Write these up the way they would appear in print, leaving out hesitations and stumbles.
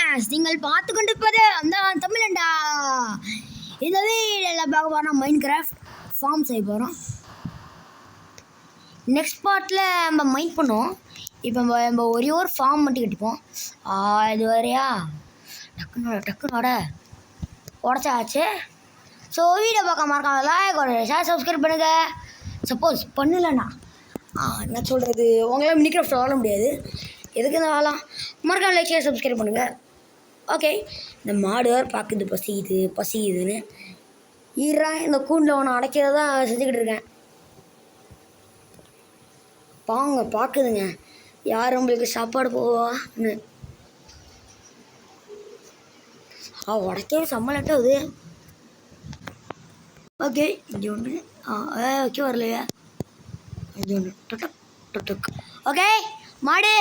Friends, நீங்கள் பார்த்து கொண்டிருப்பது அந்த தமிழண்டா. இந்த வீடியோவில் பார்க்க போகிறோம் மைண்ட் கிராஃப்ட் ஃபார்ம் செய்ய போகிறோம். நெக்ஸ்ட் பார்ட்டில் நம்ம மைண்ட் பண்ணுவோம். இப்போ நம்ம ஒரே ஒரு ஃபார்ம் மட்டும் கட்டிப்போம். இது வரையா டக்குனோட உடச்சாச்சு. ஸோ வீடியோ பார்க்க மறக்காம லைக் ஒரு ஷேர் சப்ஸ்கிரைப் பண்ணுங்கள். சப்போஸ் பண்ணலண்ணா என்ன சொல்கிறது, உங்களால் மினி கிராஃப்ட் வாழ முடியாது. எதுக்கு இந்த வாழலாம், மறக்காம லைக் ஷேர் சப்ஸ்கிரைப் பண்ணுங்கள். ஓகே, இந்த மாடு வேறு பார்க்குது பசிக்குதுன்னு இந்த கூண்டில் ஒன்று அடைக்கிறதா செஞ்சுக்கிட்டு இருக்கேன். பாங்க பார்க்குதுங்க, யார் உங்களுக்கு சாப்பாடு போவான்னு. உடைக்கவே சம்மலட்டாகுது. ஓகே, இங்கே ஒன்று ஓகே வரலையா, இங்கே ஒன்று டொட்டக் டொட்டக். ஓகே மாடு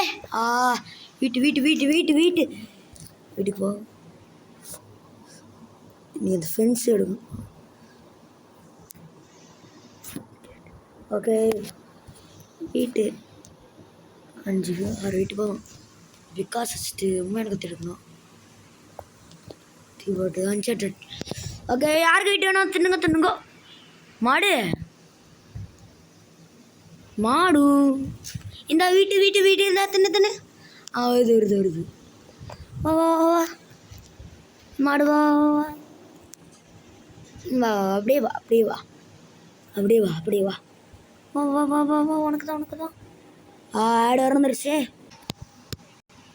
வீட்டுக்கு போ. நீ அந்த ஃபென்ஸ் எடுக்கணும். ஓகே, வீட்டு 5-6 வீட்டு போகும். பிகாஸ் வச்சுட்டு எனக்கு எடுக்கணும். போட்டு அன்சர்டட். ஓகே, யாருக்கு வீட்டு வேணும் தின்னுங்க. மாடு இந்த வீட்டு இருந்தால் தின்னு. வருது. வா மாடு வா. அப்படியே வா. உனக்கு தான் ஆடு இறந்துருச்சு.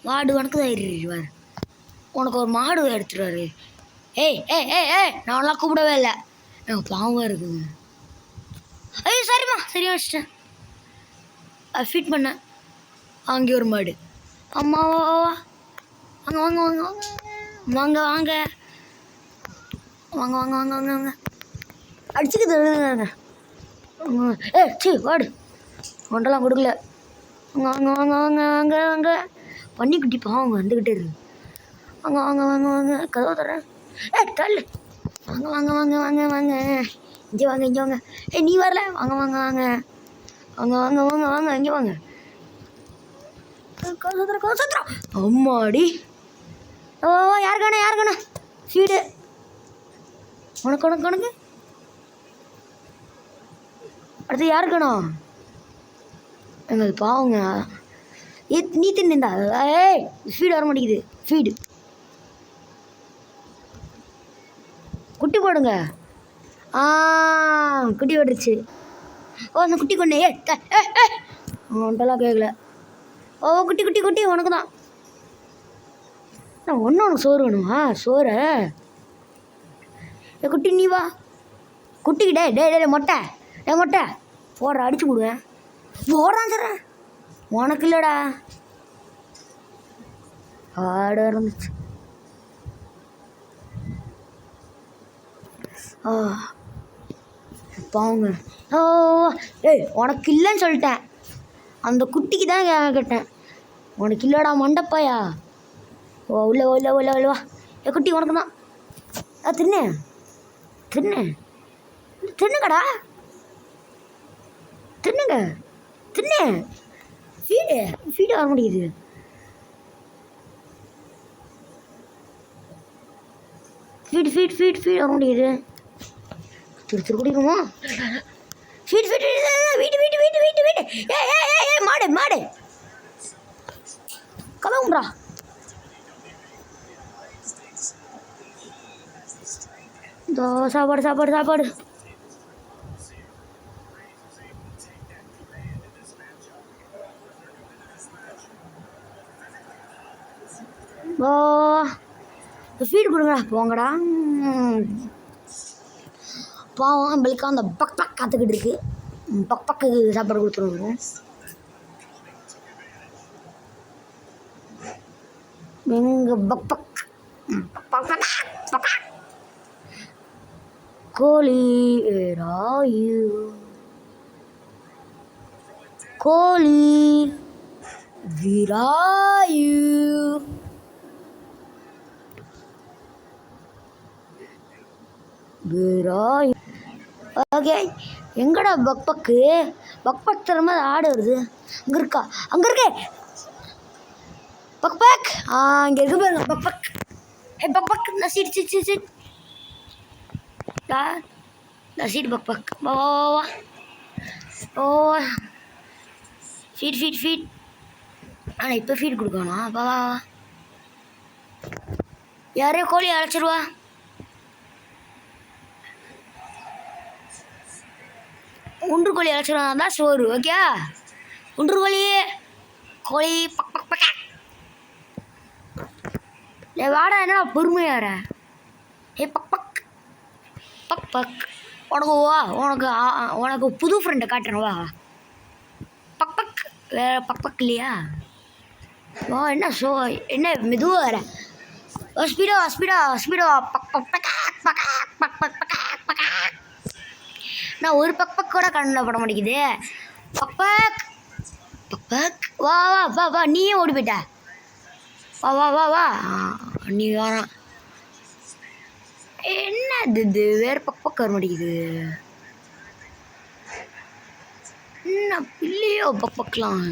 மாடு உனக்கு தான் ஏறிடுவார். உனக்கு ஒரு மாடு எடுத்துருவாரு. ஏய் நான்லாம் கூப்பிடவே இல்லை, எனக்கு பாவம் இருக்குங்க. ஐயோ சரிம்மா, சரியா வச்சிட்டேன். ஃபிட் பண்ணேன். அங்கே ஒரு மாடு. அம்மா வாங்க அடிச்சுக்குது. வாடு ஒன்றெல்லாம் கொடுக்கல. வாங்க பன்னிக்குட்டி பாவங்க வந்துக்கிட்டே இருக்கு. வாங்க கதவை தரேன். தள்ளு. வாங்க இங்கே வாங்க. நீ வரல. வாங்க இங்கே வாங்க. அம்மாடி, யாருக்கான சீடு உனக்கு அடுத்து யாருக்கணும்? எங்களுக்கு பாவங்க. நீ தின்னுந்தா ஃபீடு வர மாட்டேங்குது. ஃபீடு குட்டி போடுங்க. குட்டி போட்டுருச்சு. அந்த குட்டி கொண்டு ஒன்றெல்லாம் கேட்கல. குட்டி உனக்கு தான். உனக்கு சோறு வேணுமா? சோறு குட்டி நீ வா. குட்டிக்கு டே மொட்டை போடுற, அடிச்சு விடுவேன். போடுறான் சொல்கிறேன், உனக்கு இல்லைடா. ஆடு இருந்துச்சு. பாவங்க. உனக்கு இல்லைன்னு சொல்லிட்டேன். அந்த குட்டிக்கு தான் கேட்டேன். உனக்கு இல்லைடா மண்டப்பாயா. உள்ள வா. குட்டி உனக்கு தான். தின்னுங்கடா. தின்னு. ஃபீடு வர முடியுது. ஃபீட் வர முடியுது. திரு குடிக்குமா? ஃபீட் வீட்டு. மாடு கலவும்ரா. சாப்பாடு. ஃபீடு கொடுங்கடா, போங்கடா. பாவம் நம்மளுக்கு அந்த பக் காத்துக்கிட்டு இருக்கு. பக்கு சாப்பாடு கொடுத்துருவோம். எங்க பக் கோழி ராயு விராயு. ஓகே, எங்கடா பக் தரமா ஆடு வருது. அங்கே இருக்கே. பக் பக் இங்கே இருக்கு பாருங்க பக் பக். பக் பக் நான் சீட் நான் சீட் பக் பக் வா வா ஓ ஃபீட் ஆனால் இப்போ ஃபீட் கொடுக்கணும் வா வா வா. யாரையோ கோழி அழைச்சிருவா. குன்று கோழி அழைச்சிருவா தான் சோறு ஓகே. குன்று கோழி பக் பக் பக்க. வாடா என்ன பொறுமையார. பக் பக் பக் பக். உனக்கு புது ஃப்ரெண்டை காட்டுறேன் வா. பக் பக் வேற பக் பக் இல்லையா? வா என்ன மெதுவாக வர. ஸ்பீடா பக் பக் பக் பக் பக் பக் பக் பக். நான் ஒரு பக் பக் கூட கண்ணில் பட மாட்டேங்குது. பக் பக் பக் பக் வா வா வா வா நீயே ஓடி போயிட்ட. வா வா வா வா நீ வேணாம். என்ன இது வேறு பக் பக் வர மாட்டேங்குது. என்ன இல்லையோ பக் பக்கலாம்.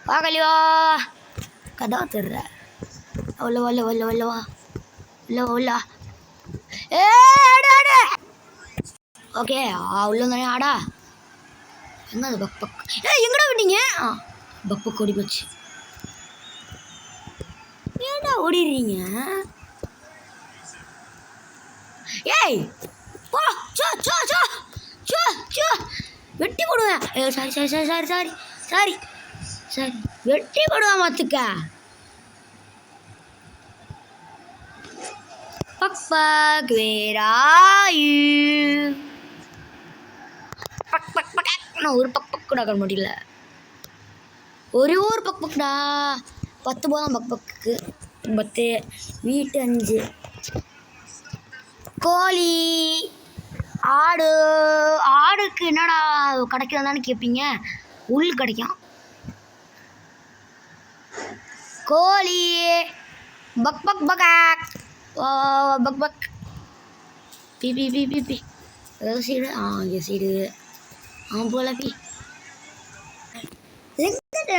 வா கழிவா கதா தர்ற வல்லவா ஏ ஓகே உள்ள தானே ஆடா. எங்க அது பக் பக் எங்கடா விட்டீங்க? பக் பக் ஓடி போச்சு. ஏடா ஓடிடுறீங்க? ஏய் போ வெட்டி போடுவேன். சாரி வெட்டி போடுவேன் மாத்துக்க. பக் பக் வேர் ஆர் யூ? பக் பக் பக். நான் ஒரு பக் பக் கூட கண் முடியல. ஒரே ஒரு பக் பக்டா. 10 போதும் பக் பக்கு. 10 வீட்டு 5 கோழி ஆடுக்கு என்னடா கிடைக்கிறதானு கேட்பீங்க. உள் கிடைக்கும். கோழி பக் பக் பக் பக் பக் பி ஏதோ சைடு இங்கே சைடு போல பி எங்கிட்ட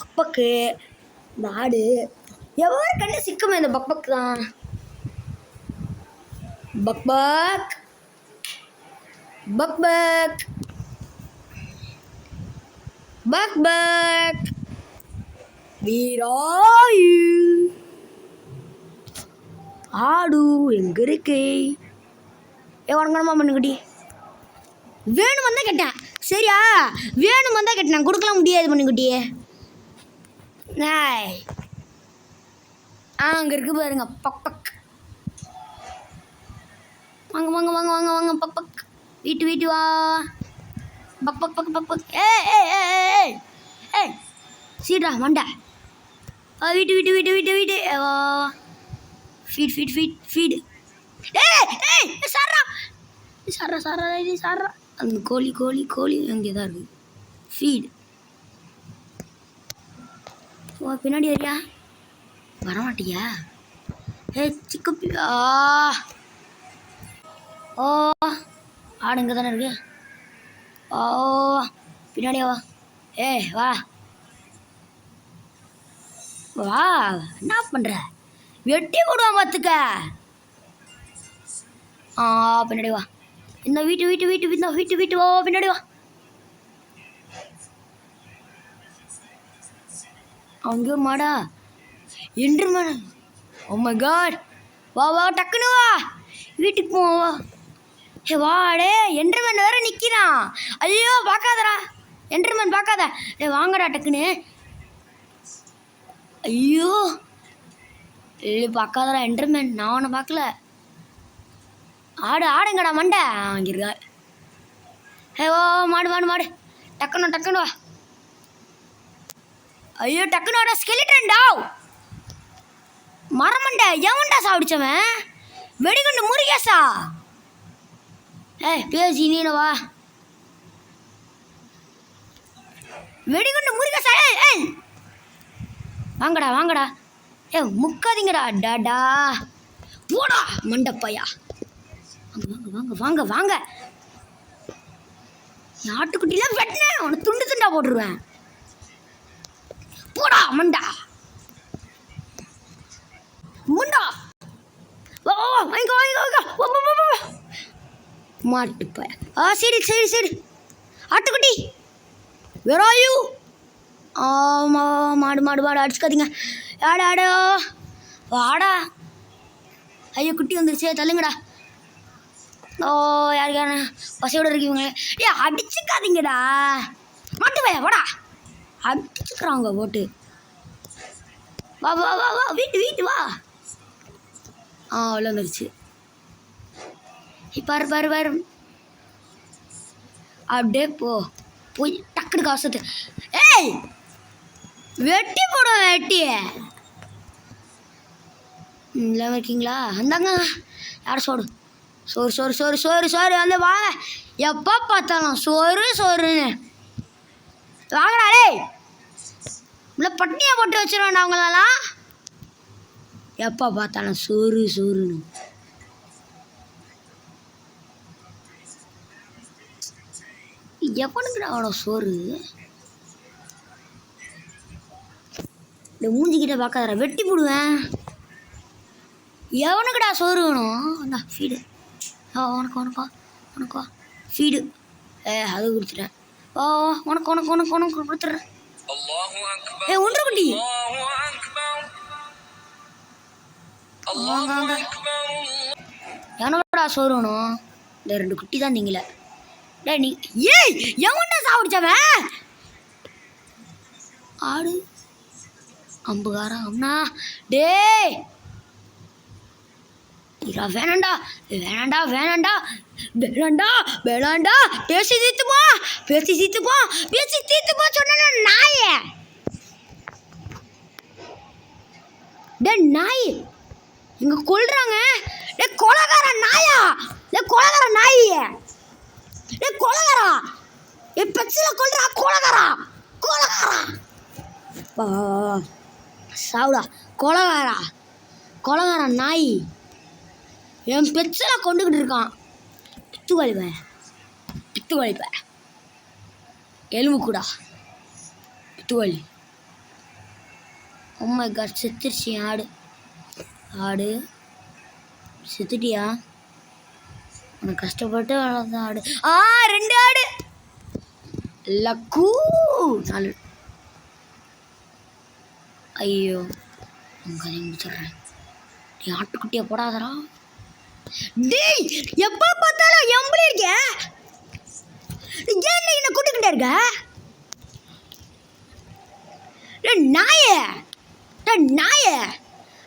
பக் பக்கு இந்த ஆடு எவ்வளோ கண்ணு சிக்குமே இந்த பக் பக் தான். பக் பக் பக் பக் பக் பக் வீராயு ஆடு எங்க இருக்கு? உனக்கணுமா பண்ணுக்குட்டி? வேணும் வந்தால் கேட்டேன் சரியா? வேணும் வந்தால் கேட்டேன் கொடுக்கலாம் முடியாது பண்ணுக்குட்டியே. அங்கே இருக்கு பாருங்க பக் பக். வாங்க பக் பக். வீட்டு வா பக் பக் பக் பக் பக். ஏய் சீடா மண்டா. வீட்டு ஃபீடு. ஏய் சாரா அந்த கோழி அங்கே தான் இருக்குது. ஃபீடு பின்னாடி வரியா? வரமாட்டியா? சிக்கு ஆடு இங்கே தானே இருக்கு. பின்னாடியா வா. வா வா என்ன பண்ணுற? வெட்டி போடுவான் பார்த்துக்க. பின்னாடி வா. இந்த வீட்டு வா பின்னாடி வா. அங்கே ஒரு மாடா என்று மாடா. ஓ மை காட் வா டக்குன்னு வா வீட்டுக்கு போவா. வாடே என்ட்ருமேன் வேற நிற்கிறான். ஐயோ பார்க்காதடா என்ட்ருமேன் பார்க்காத. வாங்கடா டக்குன்னு. ஐயோ பார்க்காதடா என்ட்ருமேன். நான் அவனை பார்க்கல. ஆடுங்கடா மண்டை அங்கே இருக்கா. வா மாடு டக்குன்னு வா. ஐயோ டக்குன்னு வாடா ஸ்கெலிட்டன்டா. மரமண்டை எவன்டா சாப்பிடிச்சவன்? வெடிகுண்டு முருகேசா. பேசி நீன வா. வெடிகுண்டு முருகேசா. வாங்கடா முக்காதீங்கடா டாடா போடா மண்டப்பையா. வாங்க ஆட்டுக்குட்டிலாம் வெட்டினேன் உனக்கு துண்டா போட்டுருவேன். போடா மண்டா மாட்டுப்ப சரி சரி சரி ஆட்டுக்குட்டி வெறாயு ஆமாம் மாடு மாடு மாடு அடிச்சுக்காதீங்க ஆடா ஆடா வாடா ஐயோ குட்டி வந்துருச்சு தள்ளுங்கடா ஓ யாருக்கு யாரு பசையோடு இருக்கீங்க ஏ அடிச்சுக்காதீங்கடா மாட்டு பையா வாடா அடிச்சுக்கிறாங்க போட்டு வா வா வா வா வீட்டு வா அவ்வளோ வந்துருச்சு பாரு பாரு பாரு அப்படியே போய் டக்குனு காசு ஏய் வெட்டி போடுவேன் வெட்டிய இல்லாமல் இருக்கீங்களா அந்தாங்க யாரும் சோறு வந்து வாங்க எப்போ பார்த்தாலும் சோறுன்னு வாங்கடா டேய் இல்லை பட்டினியை போட்டு வச்சிருவேன் அவங்களெல்லாம் எப்போ பார்த்தாலும் சோறுன்னு எவனுக்குடா அவ்வளோ சோறு இந்த மூஞ்சிக்கிட்ட பார்க்காதடா வெட்டி போடுவேன் எவனுக்குடா சோறு வேணும் அண்ணா ஃபீடு உனக்கா ஃபீடு அது கொடுத்துட்டேன் உனக்கு கொடுத்துட்றேன் ஒன்று குட்டி எனக்குடா சோறு வேணும் இந்த 2 குட்டி தான் நீங்கள டே நீ ஏய் எவன்டா சாப்பிடுச்சவன் ஆடு அம்புகாரம் அம்னா டேய் இரா வேணாண்டா பேசி தீத்துமா சொன்ன நாயே டே நாய் இங்க கொல்றாங்க டே கொலகார நாயா டே கொலகார நாயே டே கொலகாரா ஏ பெட்சில கொல்றா கொலகாரா சாவுடா கொலகார நாய் என் பெட்சில் கொண்டுக்கிட்டு இருக்கான் பித்து வலிப்ப எலும்பு கூடா பித்து வலி உண்மை காட் செத்துருச்சு ஆடு செத்துட்டியா உனக்கு கஷ்டப்பட்டு வளர்ந்த ஆடு 2 ஆடு லக்கூ 4 ஐயோ உங்க கதையை முடிச்சிடுறேன் நீ ஆட்டுக்குட்டியை போடாதரா டேய் எப்போ பார்த்தாலும் எம்பளி இருக்க ஏன் என்ன கூட்டுக்கிட்டே இருக்க நாயே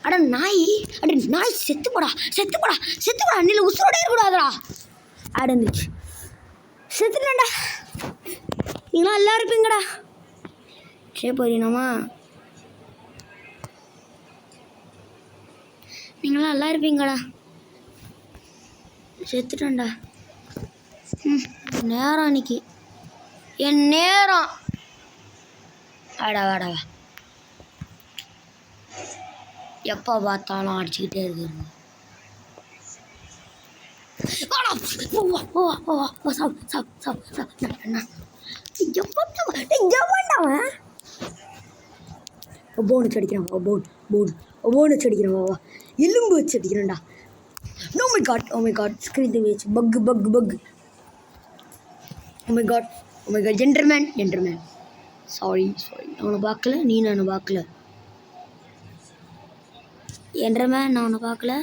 அட நாய் செத்து போடா நீல உசுரோட இருக்கக்கூடாதுடா இருந்துச்சு செத்துட்டேன்டா நீங்களாம் எல்லாம் இருப்பீங்கடா சரி போறீங்கம்மா நீங்களாம் நல்லா இருப்பீங்கடா செத்துட்டேன்டா நேரம் அன்னைக்கு என் நேரம் வாடா எப்போ பார்த்தாலும் அடிச்சுக்கிட்டே இருக்கு போனு அடிக்கிறான் எலும்பு வச்சு அடிக்கிறான்டா Oh my god, screen the witch, bug. Oh my god, gentleman. Sorry, நான் பார்க்கல நீ நான் பார்க்கல என்டர்மேன் நான் பார்க்கல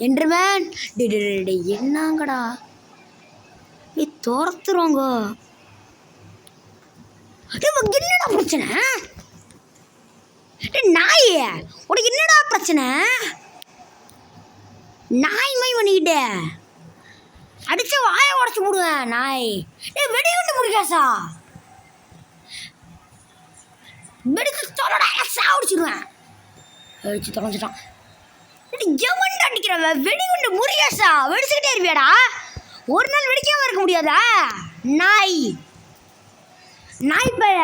என்டர்மேன் டே என்னங்கடா நீ துரத்துறோங்க என்னடா பிரச்சனை நாயே உனக்கு என்னடா பிரச்சனை நாய் மை பண்ணிக்கிட்டே அடிச்சு வாயை உடச்சு போடுவேன் நாய் வெடிகுண்டு முடிக்காசா வெடிக்கு தொலைடா சாவடிச்சிடுவேன் வெடிச்சு தொலைஞ்சிட்டான் எவன்டா அடிக்கிறவன் வெடிகுண்டு முருகேசா வெடிச்சுக்கிட்டே இருப்பியாடா ஒரு நாள் வெடிக்காம இருக்க முடியாதா நாய் பைய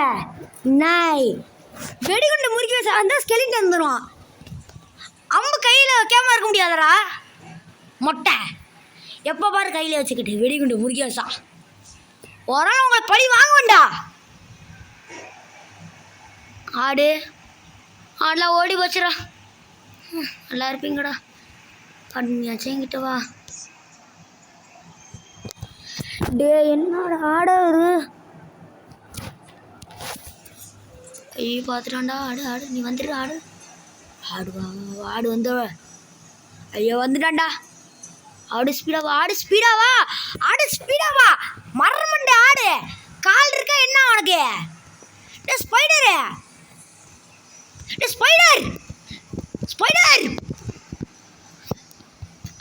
வெடிகுண்டு முருகேசா இருந்தால் ஸ்கெலிட்டன் வந்துடும் அம்பு கையில் வைக்காம இருக்க முடியாதடா மொட்டை எப்போ பாரு கையில் வச்சுக்கிட்டு வெடிகுண்டு முருகேசா ஒரு நாள் உங்களை பழி வாங்குவேன்டா ஆடெல்லாம் ஓடி போச்சுடா நல்லா இருப்பீங்கடா பண்ணியாச்சும் என்கிட்ட வா டே என்னோட ஆடு ஐயோ பார்த்துட்டான்டா. ஆடு நீ வந்துடு. ஆடு வா ஆடு வந்து. ஐயோ வந்துட்டான்டா. ஆடு ஸ்பீடா வா. மரமண்டே ஆடு கால் இருக்கா என்ன உனக்கு? டே ஸ்பைடர்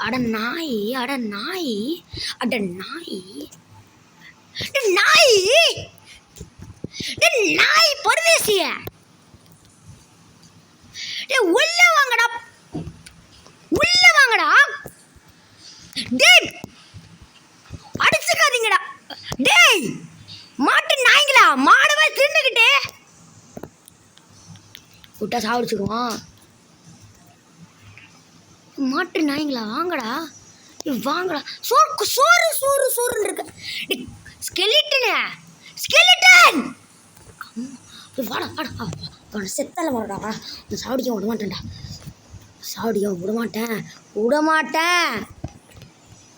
அட நாய் பரதேசிய. டே உள்ள வாங்கடா. டேய் அடிச்சுக்காதீங்கடா. டேய் மாட்டு நாய்ங்களா, மாடவே தின்னுக்கிட்டு விட்டா சாப்பிடுச்சுக்குவான். மாட்டு நாய்ங்களா வாங்கடா. சோறுன்னு இருக்கு. ஸ்கெலிட்டன் வாடா செத்தால வாடா. சாவடிக்க விட மாட்டேன்.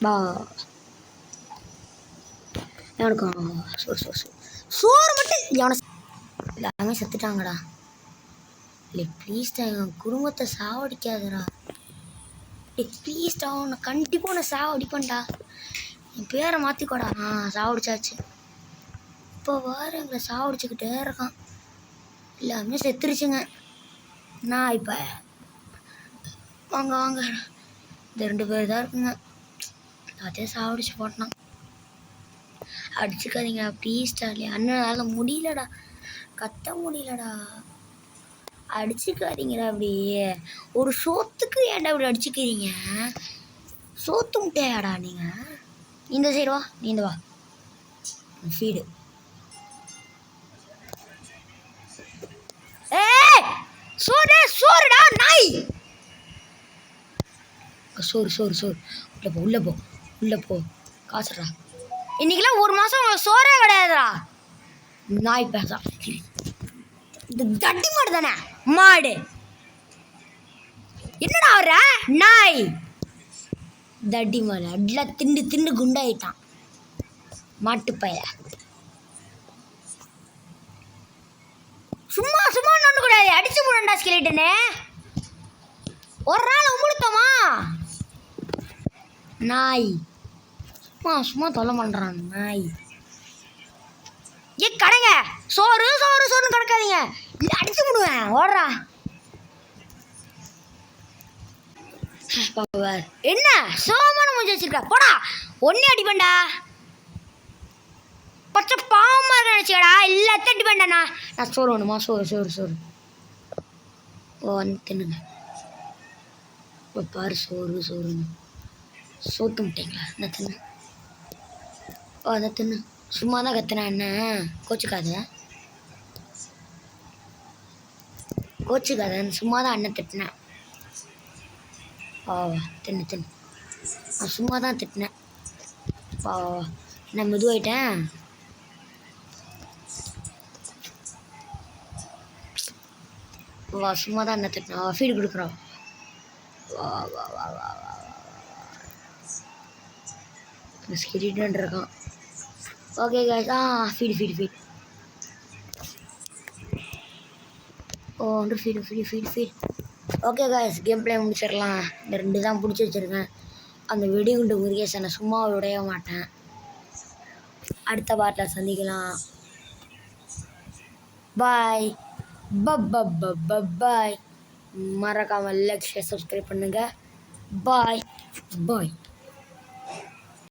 பா எனக்கும் சோறு மட்டும் எவனை எல்லாமே செத்துட்டாங்கடா. இல்லை ப்ளீஸ்டா என் குடும்பத்தை சாவடிக்காதடா. ப்ளீஸ்டா உன்னை கண்டிப்பாக உன்னை சாவடிப்பேன்டா. என் பேரை மாற்றிக்கோடா. சாவடிச்சாச்சு. இப்போ வேறு எங்களை சாவடிச்சுக்கிட்டே இருக்கான். எல்லாமே செத்துருச்சுங்க. நான் இப்போ வாங்க இந்த 2 பேர் தான் இருக்குங்க. எல்லாத்தையும் சாவடிச்சு போட்டான். அடிச்சுக்காதீங்க ப்ளீஸ்டா. இல்லையா அண்ணனால முடியலடா, கத்த முடியலடா. அடிச்சுக்காதீங்கடா. அப்படியே ஒரு சோத்துக்கு ஏன்டா இப்படி அடிச்சுக்கிறீங்க? சோத்து முட்டையாடா நீங்கள்? இந்த சைடு வா, நீ இந்த வா. ஃபீடு சோறுடா நாய். சோறு உள்ள போ காசுடா. இன்னைக்கெல்லாம் 1 மாதம் உங்களுக்கு சோறே கிடையாதுடா. நாய் பேசா இது தட்டி மாடு தானே. மாடு என்னடா வர நாய் தட்டி மாடு. அடிலாம் திண்டு குண்டாயிட்டான் மாட்டுப்பைய. சும்மா நொண்டு கூடாது. அடிச்சு போடண்டா ஸ்கெலிட்டனு. ஒரு நாள் உமுழுத்தமா நாய் சும்மா தொல்லை பண்ணுறான் நாய். கடைங்க சோறுன்னு கிடக்காதீங்க. இல்லை அடிச்சு விடுவேன். ஓடுறா. என்ன சோமான முடிஞ்சு வச்சிருக்க? போடா. ஒன்னே அடிப்பேன்டா. பச்சை பாவமா நினைச்சடா. எல்லாத்தையும் அடிப்பேன்டா. நான் சோறு வேணுமா? சோறு வந்து தின்னுங்க. பாரு சோறுன்னு சோத்து முட்டைங்களா? நான் தின்னு. அதை தின்னு. சும்மா தான் கத்துனேன். என்ன கோச்சுக்காதன்னு சும்மா தான் அண்ணன் திட்டினேன். தின்னு. நான் சும்மா தான் திட்டினேன். நான் மெதுவாயிட்டேன். சும்மா தான் அண்ணன் திட்டினேன். ஃபீடு கொடுக்குறோம். வா ஸ்கெலிட்டன் இருக்கான். Okay guys. Feed feed. Okay guys, game play முடிச்சிடலாம். இந்த 2 தான் பிடிச்சி வச்சுருக்கேன். அந்த வெடிகுண்டு முருகேசனை சும்மா விடைய மாட்டேன். அடுத்த பாட்டில் சந்திக்கலாம். பாய். பாய். மறக்காமல் லைக் ஷேர் சப்ஸ்கிரைப் பண்ணுங்கள். பாய்.